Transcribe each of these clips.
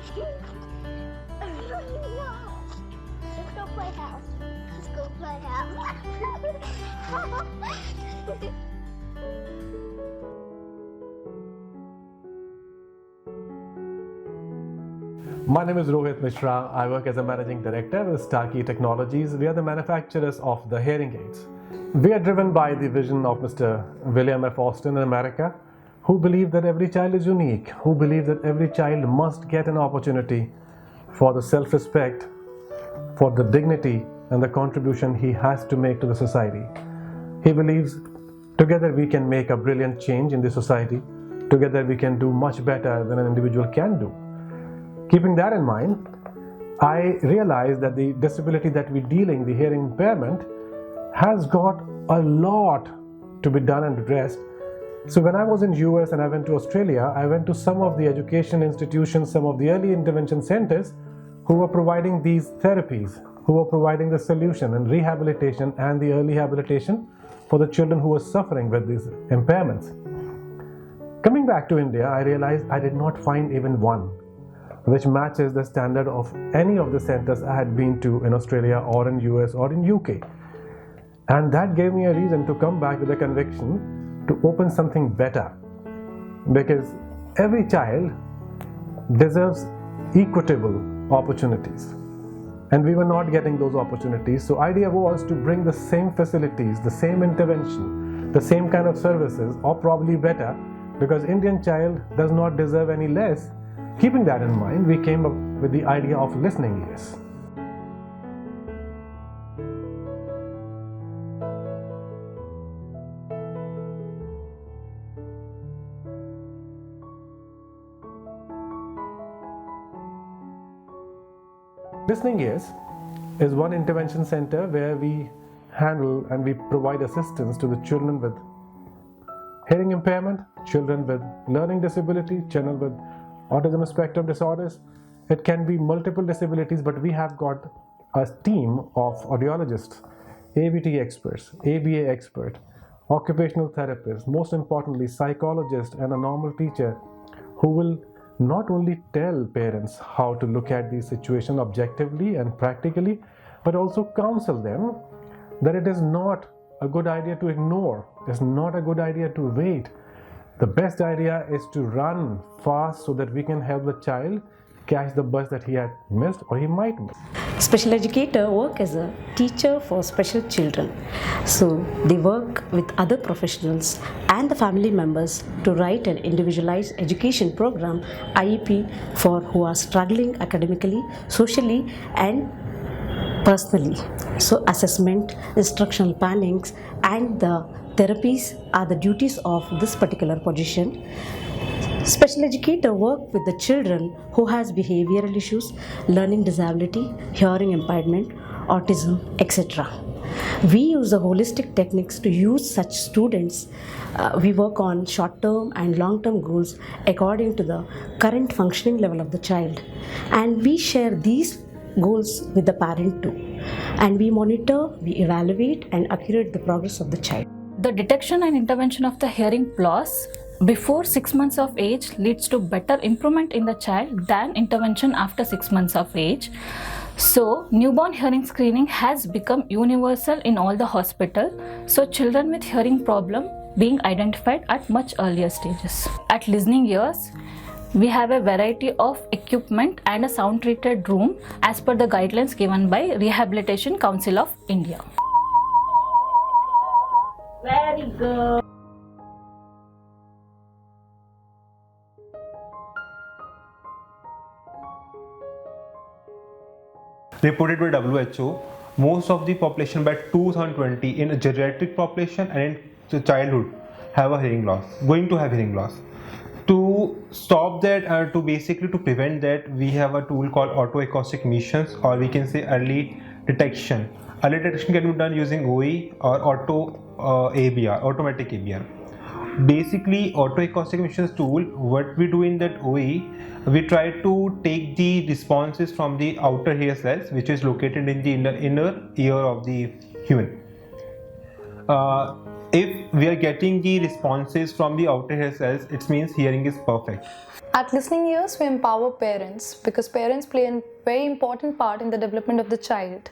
Let's go play house. Let's go play house. My name is Rohit Mishra. I work as a managing director with Starkey Technologies. We are the manufacturers of the hearing aids. We are driven by the vision of Mr. William F. Austin in America, who believed that every child is unique, who believed that every child must get an opportunity for the self-respect, for the dignity and the contribution he has to make to the society. He believes together we can make a brilliant change in the society. Together we can do much better than an individual can do. Keeping that in mind, I realized that the disability that we're dealing, the hearing impairment, has got a lot to be done and addressed. So when I was in US and I went to Australia, I went to some of the education institutions, some of the early intervention centers who were providing these therapies, who were providing the solution and rehabilitation and the early rehabilitation for the children who were suffering with these impairments. Coming back to India, I realized I did not find even one which matches the standard of any of the centers I had been to in Australia or in US or in UK. And that gave me a reason to come back with a conviction to open something better. Because every child deserves equitable opportunities. And we were not getting those opportunities. So idea was to bring the same facilities, the same intervention, the same kind of services, or probably better, because Indian child does not deserve any less. Keeping that in mind, we came up with the idea of listening ears. Listening Ears is one intervention center where we handle and we provide assistance to the children with hearing impairment, children with learning disability, children with autism spectrum disorders. It can be multiple disabilities, but we have got a team of audiologists, AVT experts, ABA expert, occupational therapists, most importantly psychologist and a normal teacher who will not only tell parents how to look at the situation objectively and practically, but also counsel them that it is not a good idea to ignore, it's not a good idea to wait. The best idea is to run fast so that we can help the child catch the bus that he had missed or he might miss. Special educator work as a teacher for special children. So they work with other professionals and the family members to write an individualized education program, IEP, for who are struggling academically, socially and personally. So assessment, instructional plannings and the therapies are the duties of this particular position. Special educator work with the children who has behavioral issues, learning disability, hearing impairment, autism, etc. We use the holistic techniques to use such students. We work on short-term and long-term goals according to the current functioning level of the child. And we share these goals with the parent too. And we monitor, we evaluate and accurate the progress of the child. The detection and intervention of the hearing loss before 6 months of age leads to better improvement in the child than intervention after 6 months of age. So, newborn hearing screening has become universal in all the hospitals. So, children with hearing problem being identified at much earlier stages. At Listening Ears, we have a variety of equipment and a sound treated room as per the guidelines given by Rehabilitation Council of India. Very good. Reported by WHO, most of the population by 2020 in a geriatric population and in childhood have a hearing loss, going to have hearing loss. To stop that, to prevent that, we have a tool called autoacoustic emissions, or we can say early detection. Early detection can be done using OE or ABR, automatic ABR. Basically, autoacoustic emissions tool, what we do in that OE, we try to take the responses from the outer hair cells, which is located in the inner ear of the human. if we are getting the responses from the outer ear cells, it means hearing is perfect. At Listening Ears, we empower parents because parents play a very important part in the development of the child.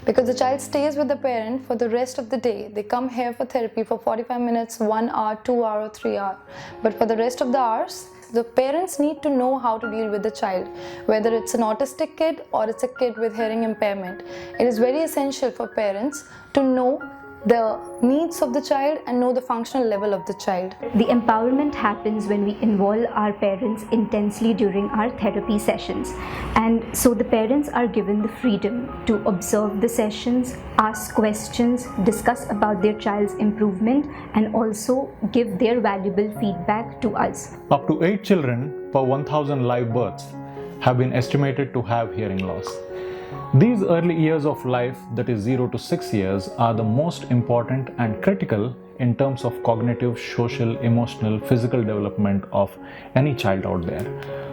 Because the child stays with the parent for the rest of the day. They come here for therapy for 45 minutes, 1 hour, 2 hours, or 3 hours. But for the rest of the hours, the parents need to know how to deal with the child, whether it's an autistic kid or it's a kid with hearing impairment. It is very essential for parents to know the needs of the child and know the functional level of the child. The empowerment happens when we involve our parents intensely during our therapy sessions. And so the parents are given the freedom to observe the sessions, ask questions, discuss about their child's improvement, and also give their valuable feedback to us. Up to 8 children per 1,000 live births have been estimated to have hearing loss. These early years of life, that is 0 to 6 years, are the most important and critical in terms of cognitive, social, emotional, physical development of any child out there.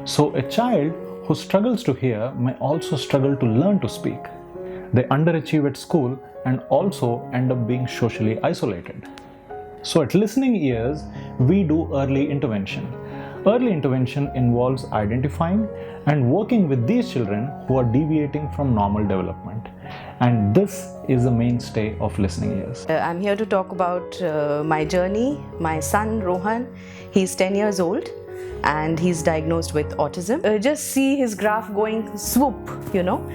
So a child who struggles to hear may also struggle to learn to speak. They underachieve at school and also end up being socially isolated. So at Listening Ears, we do early intervention. Early intervention involves identifying and working with these children who are deviating from normal development. And this is the mainstay of Listening Ears. I'm here to talk about my journey. My son Rohan, he's 10 years old and he's diagnosed with autism. Just see his graph going swoop, you know.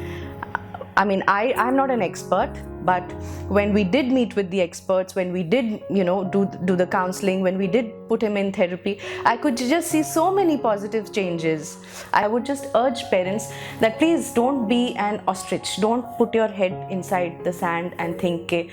I mean, I'm not an expert, but when we did meet with the experts, when we did, do the counseling, when we did put him in therapy, I could just see so many positive changes. I would just urge parents that please don't be an ostrich. Don't put your head inside the sand and think, it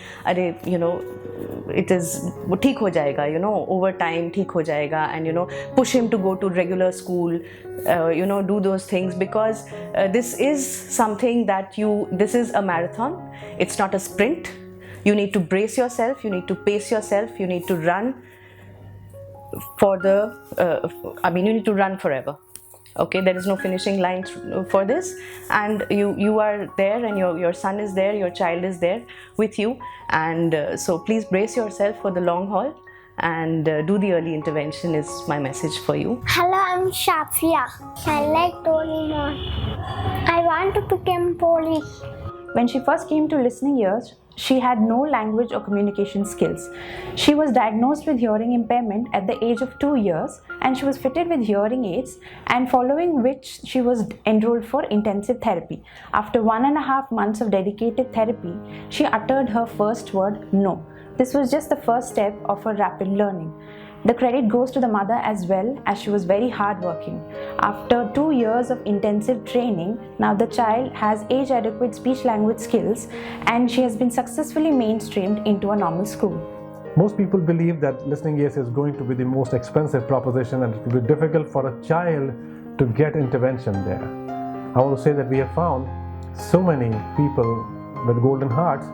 is theek ho jayega, over time theek ho jayega, and push him to go to regular school, do those things, because this is something that this is a marathon. It's not a sprint. You need to brace yourself, you need to pace yourself, you need to run you need to run forever. Okay, there is no finishing line for this, and you are there, and your son is there, your child is there with you, and so please brace yourself for the long haul and do the early intervention is my message for you. Hello, I'm Shafia. I like Doraemon. I want to become police. When she first came to Listening Ears, she had no language or communication skills. She was diagnosed with hearing impairment at the age of 2 years, and she was fitted with hearing aids, and following which she was enrolled for intensive therapy. After 1.5 months of dedicated therapy, she uttered her first word, no. This was just the first step of her rapid learning. The credit goes to the mother as well, as she was very hardworking. After 2 years of intensive training, now the child has age-adequate speech-language skills, and she has been successfully mainstreamed into a normal school. Most people believe that Listening Ears is going to be the most expensive proposition and it will be difficult for a child to get intervention there. I want to say that we have found so many people with golden hearts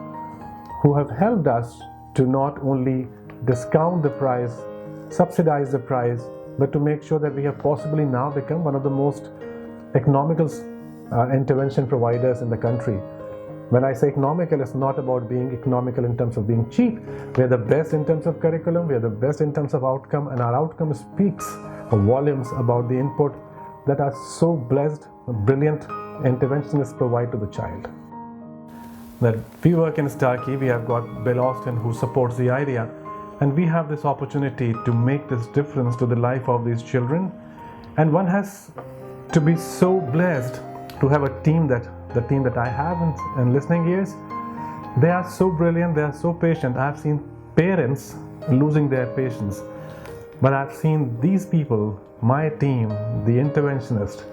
who have helped us to not only discount the price, subsidize the price, but to make sure that we have possibly now become one of the most economical intervention providers in the country. When I say economical, it's not about being economical in terms of being cheap. We are the best in terms of curriculum, we are the best in terms of outcome, and our outcome speaks volumes about the input that are so blessed, brilliant interventionists provide to the child. That we work in Starkey, we have got Bill Austin who supports the idea, and we have this opportunity to make this difference to the life of these children. And one has to be so blessed to have the team that I have in Listening Ears. They are so brilliant, they are so patient. I've seen parents losing their patience, but I've seen these people, my team, the interventionist,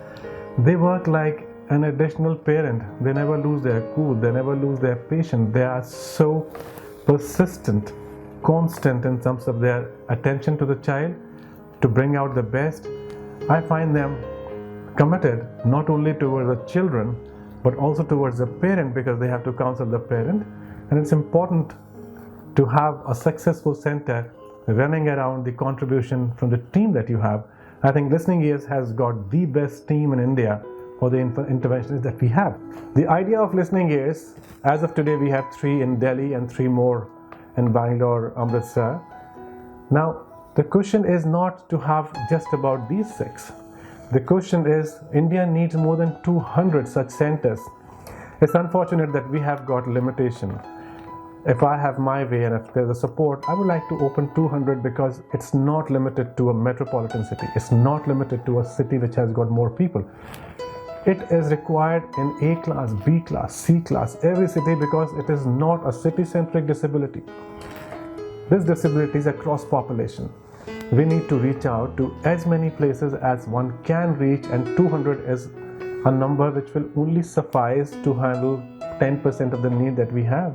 they work like an additional parent. They never lose their cool, they never lose their patience. They are so persistent, constant in terms of their attention to the child to bring out the best. I find them committed not only towards the children but also towards the parent, because they have to counsel the parent. And it's important to have a successful center running around the contribution from the team that you have. I think Listening Ears has got the best team in India for the interventionists that we have. The idea of Listening Ears, as of today we have 3 in Delhi and 3 more in Bangalore, Amritsar. Now, the question is not to have just about these 6. The question is, India needs more than 200 such centers. It's unfortunate that we have got limitation. If I have my way and if there's a support, I would like to open 200 because it's not limited to a metropolitan city. It's not limited to a city which has got more people. It is required in A class, B class, C class, every city because it is not a city-centric disability. This disability is a cross-population. We need to reach out to as many places as one can reach, and 200 is a number which will only suffice to handle 10% of the need that we have.